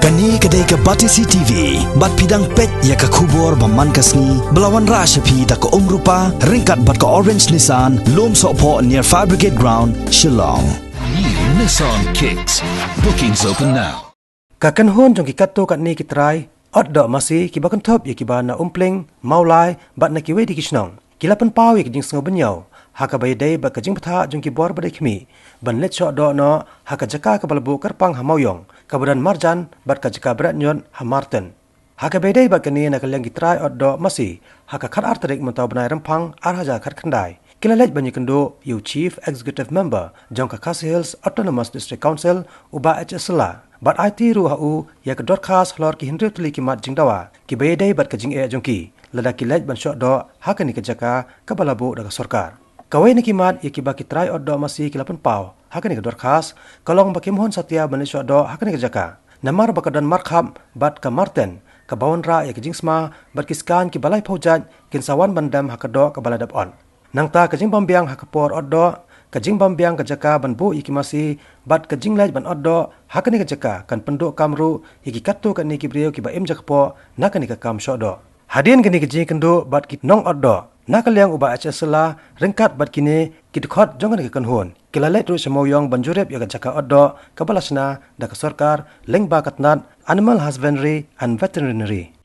Kani kedai ke Batisi TV, bat pidang pet ya ke kubur baman kasni, belawan rashapi da ke rupa, ringkat bat ke Orange Nissan, lom sokpo near Fire Brigade Ground, Shillong. New Nissan Kicks. Bookings open now. Kakan hon jong kikato kat ni kitrai, ot dok masih kibakan top ya kiba na umpling, maulai, bat na kiwe di kisnong. Kilapan pau ya kijing sengaw benyau, haka bayadai bat kajing petha jong kibor badai kimi, ban let shot dok no, haka jaka kebalabu kerpang hamauyong, kabudan marjan bat kajaka berat nyon hamarten. Haka bayadai bat kani na kalyang kitrai ot dok masih, haka kat artarik mentau benai rempang arhaja kat kendai. Kilalaj banyak kendo you Chief Executive Member jong Kakasi Hills Autonomous District Council uba HSLA. Bat IT ruhau ya ke dorkas hlor ki hindri tuli kimat jingdawa ki bayadai bat kajing jongki lada kilaj ban syok do hakani ke jaka ke balabu daga sorkar. Kawai ni kimat ya ki baki try od do masih kilapan pau hakani ke dorkas kalong baki mohon satya ban syok do hakani ke jaka. Namar bakadan markham bat ke Martin ke bawon ra ya ke jingsma bat kiskan ki balai paujat kinsawan bandam hakado ke baladap on. Nang ta kajing bambiang hakapor oddo kajing bambiang kajaka banbu iki masih bat kajing laj ban oddo hakani kajaka kan penduk kamru iki kattu kan ni kibriyo ki baim jakpo nakani ka kam shodo hadin kini kajing kendo bat kit nong oddo nakaliang uba HSLA ringkat bat kini kit khot jongan ka kanhun kilalet ru semoyong banjurep ya kajaka oddo kabalasna da ka sarkar lengba katnat Animal Husbandry and Veterinary.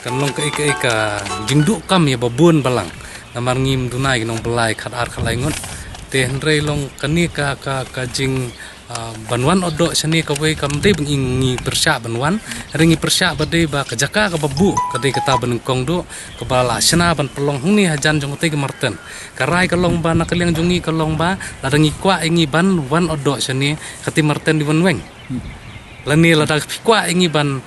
Kan long ka ika jingdu kam ya babun balang namar ngim dunai ginong belai khat ar khalai ngot te hendrei long kani ka jing banwan odok sani ka wei kam de bengi persya banwan ringi persya bade ba ka jaka ka babu ka de kata benengkong do ka bala sena ban pelong hni hajan jong te marten karai ka long ba na kaliang jongi ka long ba ladangi kwa ingi ban wan odok sani kati marten di wenweng lani lada pikwa ingi ban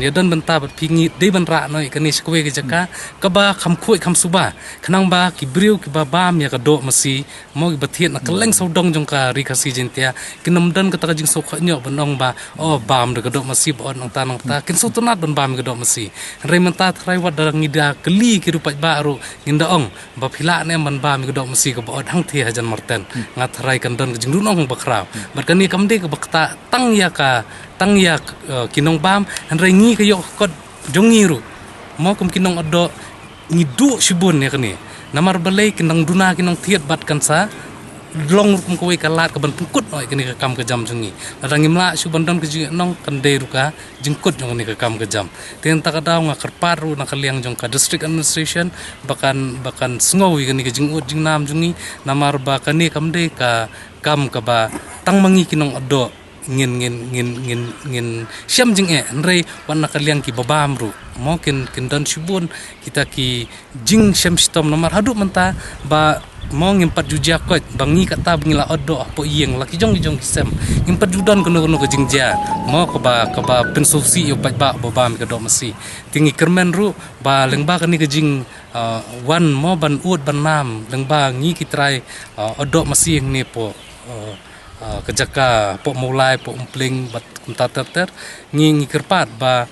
yadan benta bat pingi de ban ra noi kani skwe ke jaka ka ba kham khoi kham suba khnang ba ki briu ki ba bam ya ka do masi mo ki bathiet na kaleng saudong jong ka ri khasi jintia kinam dan ka ta jing so khnyo banong ba o bam de ka do masi bon nang ta kin so tunat ban bam ka do masi re menta thrai wat darang ngida keli ki rupat ba ru nginda ong ba phila ne ban bam ka do masi ka ba hang thi hajan marten ngat thrai kan dan jing dunong ba khrau bat kani kam de ka bakta tang ya kinong bam hendrai ngi kayo kot jongiru mo kum kinong oddo ngidu sibun ya kani namar balai kinang duna kinong thiet bat kansa long kum kowe kalat ka ban pungkut oi kani ka kam ka jam jongi adangi mla suban don ka nong kande ruka jingkut jong ni ka kam ka jam ten ta ka daw nga karpar ru na kaliang jong ka district administration bakan sngowi kani ka jingut jingnam jongi namar ba kani kamde ka kam ka ba tang mangi kinong oddo ngin siam jing nrei wana kaliang ki babam ru mokin dan shibun kita ki jing siam stom nomor hadu menta ba mo ngimpat jujia kot bangi kata bangila oddo po iyeng laki jong kisem ngimpat judan kono ke jingja mo ka ba pensusi yo ba babam ke do masi tingi kermen ru ba lengba kani ke jing wan mo ban ud ban nam lengba ngi kitrai oddo masi ni po kejaka pok mulai pok umpling bat kunta ter ngi kerpat ba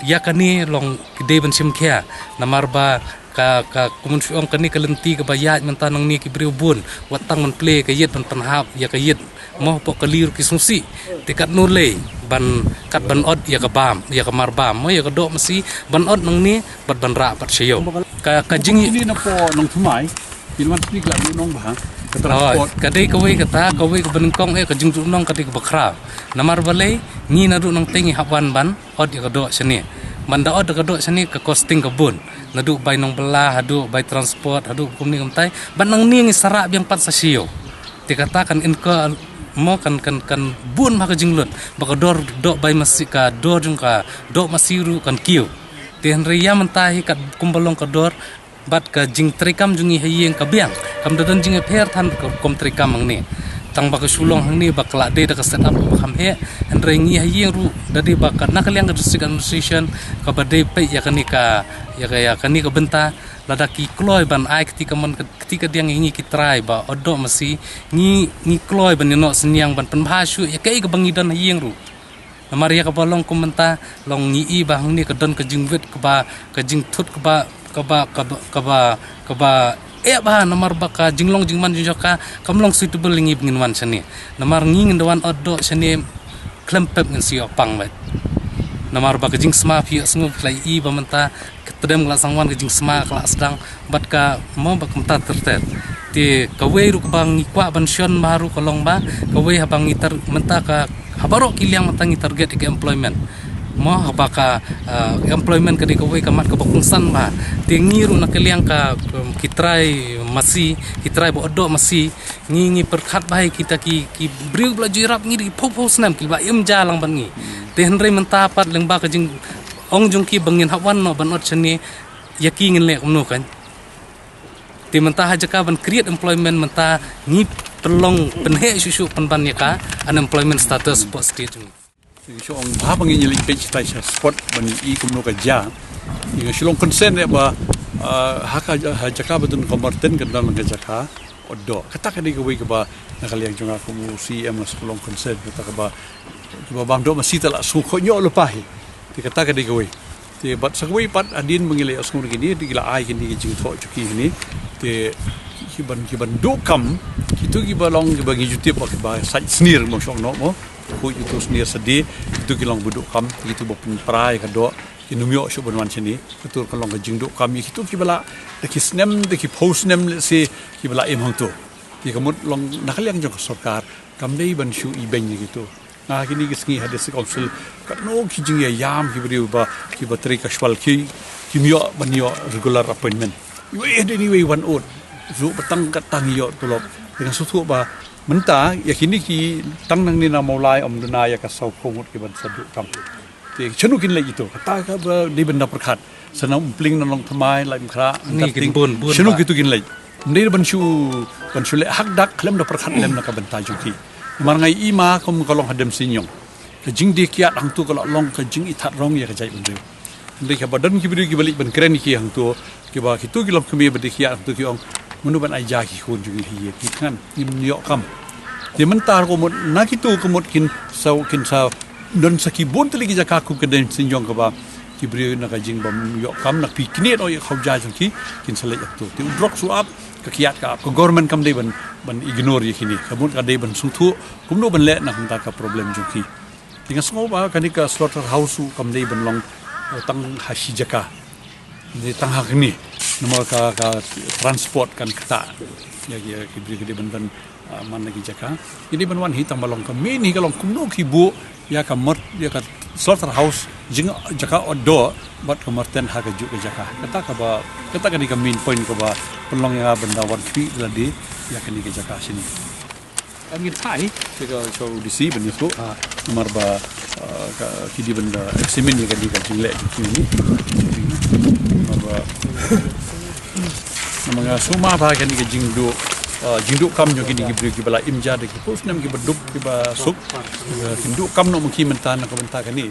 yakani long kide ban simkhia namar ba ka kumun fiong kani kalenti ka bayat mentanang ni kibriu bun watang man play ka yet ban panhap ya ka yet mo pok kalir kisungsi tikat nule ban kat ban od ya ka bam ya ka marbam mo ya ka do masi ban od nang ni bat ban ra bat syo ka jing ni na po nong thumai pinwan speak la nong ba kadai kawai kata kawai ke benengkong ka jingdu nong kadai ke bakra namar balai ngi nadu nong tengi hapan ban od ya kadok sini manda od kadok sini ke costing kebun nadu bai nong belah hadu bai transport hadu kumni kamtai ban nang ni sarak biang pat sasio dikatakan inka mo kan bun ma ka jinglut baka dor bai masih ka dor jung ka do masiru kan kiu ten riya mentahi kat kumbalong ka dor bat ka jing trikam jungi hayeng ka biang kam dadan jing pher than kom trikam ang ni tang ba ka sulong hang ni bakla de da ka set up kham he han rengi hayeng ru dadi ba ka nakaliang ka district administration ka bade pe ya kani ka benta ladaki kloi ban ai ketika dia ngi kitrai ba odok masih ngi kloi ban no senyang ban penbhasu ya kai ke bangidan hieng ru Maria ka balong komenta long ngi bang ni ka don ka jingwet ka jing thut ka ba ba namar baka jinglong jingman joka kamlong suitable ngi bingin wan sani namar ngi ngendawan oddo sani klempep ngi si opang bet namar baka jing sma phi sngu klai ba menta ketedem ngla sangwan ka jing sma kla sedang bat ka mo bak menta terter ti kawei ru bang ngi kwa ban sion maru kolong ba kawei habang ngi menta ka habarok kiliang menta ngi target ke employment mo habaka employment ka di kawei kamat ka bakungsan ba tingiru na kaliang ka kitrai bo oddo masi ngi perkhat bai kita ki briu bla jirap ngi di pho snam ki ba im jalang ban ngi ten rei mentapat leng ba ka jing ong jung ki bangin hawan no ban ot chani yaki ngin le kumno kan ti menta hajaka ban create employment menta ngi pelong penhe susu penban yaka unemployment status po state so ang habang inyelik page tayo sa spot bani kumno ka ja yung silong consent ba haka hajaka ba dun kamarten ka dalang hajaka oddo kata ka di gawai ka ba nakaliang junga kumu CM na silong consent kata ka ba bang do masita la suko nyo lupahi ti kata ka di gawai ti bat sa gawai pat adin mangilay asung gini di gila ay hindi jing tho chuki ni ti kiban do kam kitu gibalong gibagi jutip ba site sneer mo syong no mo ko itu sendiri sedih itu kilang buduk kam itu bopun perai kado kinumyo syu bonwan sini betul kalong jingduk kami itu kibala ki snem de ki post nem se kibala im hang tu ki kamut long nakaliang jong sarkar kam dei ban syu i beng gitu nah kini kisngi hadis council katno ki jing ya yam ki bri ba ki batri kashwal ki kimyo banyo regular appointment we anyway one odd zu petang katang yo tulok dengan susu ba menta yakini ki tang nang ni na maulai om duna ya ka sau khomut ki ban sadu kam te chanu kin lai itu kata ka ba di benda perkhat sanam pling nang thamai lai khra ni kin bun chanu ki tu kin lai ndei ban shu le hak dak klem da perkhat lem na ka banta juki mar ngai ima kom kalong hadem sinyong ka jing de kiat ang tu ka long ka jing ithat rong ya ka jai bundu ndei ka badan ki biri ki balik ban kren ki hang tu ki ba ki tu ki lom kemi ba de kiat tu ki ong menu ban ai ja ki khon jugi hi ki kan im yo kam di mentar ko mot nakitu ko mot kin sa don saki bon tali ki jaka ku keden sinjong ka ba ki bri na ka jing bam yo kam na pi knet o khau ja jang ki kin sale yak tu ti drok su up ka kiat ka ko government kam dei ban ignore ye kini ka bon ka dei ban su thu kum no ban le na hum ta ka problem ju ki tinga smo ba kanika slaughter house kam dei ban long tang hashi jaka di tang hak ni nomor ka transport kan kata ya ki bri ke ban man lagi jaka ini banwan hitam balong kami ni kalong kumno kibu ya kamar ya ka slaughter house jing jaka oddo bat kamarten ha ka ju jaka kata ka ni ka main point ko ba pelong ya benda wan kwi ladi ya ka ni ka jaka sini angin thai ke show disi ben itu nomor ba ka kidi benda examine ya ka di ka jingle ni namanya suma ba ka ni ka jingdo jinduk kam nyo kini gibri gibala imja de ki pos nam ki beduk ki ba suk jinduk kam no mki mentan ka benta kani